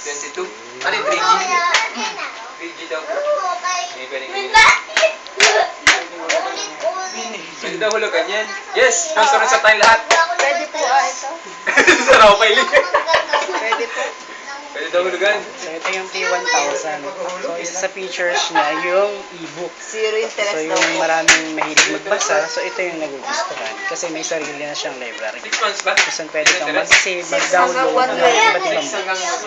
22. Ano yung 3G? 3G daw po. Hindi pwedeng pwede daw hulugan yan. Yes! Sponsor sa tayong lahat. Pwede po ito. Sarap pa ilig. Pwede po. Pwede daw hulugan. So ito yung P1000. So isa sa features niya yung e-book. Zero So interest daw yung po. maraming mahilig magbasa, so ito yung nagugustuhan. Kasi may sarili na siyang library. 6 months ba? So pwede kang mag-save, mag-download ng iba't ibang books.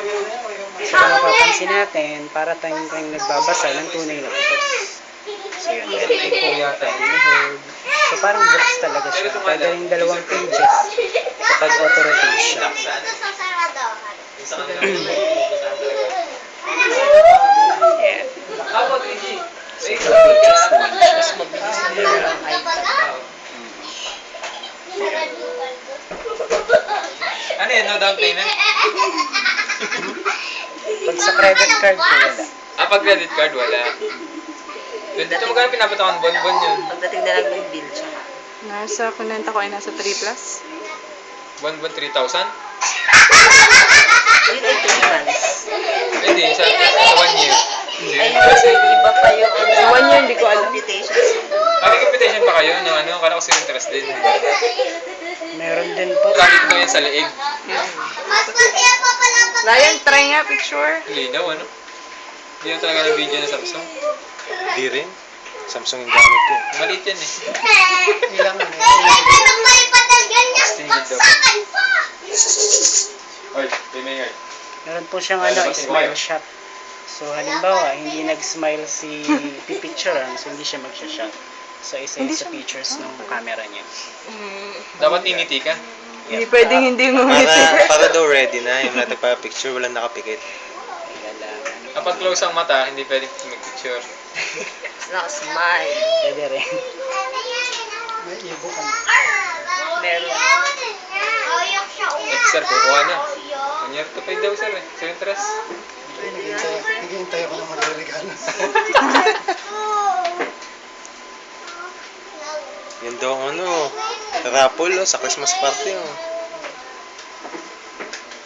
So kung mapapansin natin, para tayong nagbabasa ng tunay na books. So yun, pwede i-pull, pwede i-hold. So parang books talaga siya. Pwede rin 2 pages kapag auto-rotate siya. Yan. Ako 3G. So 2 pages naman siya. Mas mabilis na yung iPad. Ano yan? No down payment? Pag sa credit card ko, wala. Pag credit card, wala. Dito magkano pinapatawan? Bon-bon yun. Pagdating na lang yung bill siya. Nasa kunenta ko ay nasa 3 plus. Bon-bon 3,000? Yun ay 3 months. Hindi, sa 1 year. Ayun kasi iba pa yung ano. Sa 1 year, hindi ko alam. Computations. May computation pa kayo ng ano? Kala ko sa interest din. Meron din po. Gamit ko yan sa leeg. Ryan, try nga picture. Linaw, ano? Hindi na talaga ng video na Samsung. Di rin. Samsung yung gamit ko. Maliit yan eh. Ilang Stingin daw. Oy, Pimay. Meron po siyang smile shot. So halimbawa, hindi nag-smile si pipicturean, so hindi siya magsha-shot. So isa yun sa features ng camera niya. Dapat niniti ka. Hindi pwedeng hindi ngumiti. Para daw ready na. Yung nagpa-picture, walang nakapikit. Kapag close ang mata, hindi pwedeng mag-picture. It's not a smile. Pwede rin. May e-book ano. Meron. Next sir, kukuha na. 1 year to pay daw sir eh. Sa interest. Naghihintay ako na magre-regalo. Yan daw ang ano. Raffle sa Christmas party.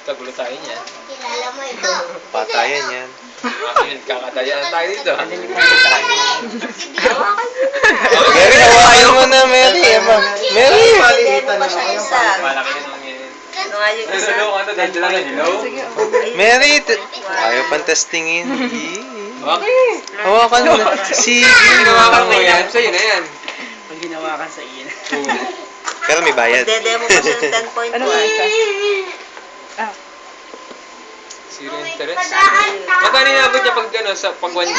Tagulo tayo niyan. Patayan yan. Actually, kakatayaan tayo dito. Mary, hawakan mo na, Mary. Mary! Hindi pa siya isa. Malaki din ang yan. Ano nga yung isa? Hello, ano? Dahil lang hello. Sige, Mary! Ayaw pang testingin. Bakit? Hawakan mo na. Sige. Ginawa mo yan. Sa'yo na yan. Pag ginawa ka sa iyan. Pero may bayad. Dede mo pa siya ng 10.1. Ano nga isa? Ah. Zero interest. Magkano inabot niya pag, ano, sa pag 1 year?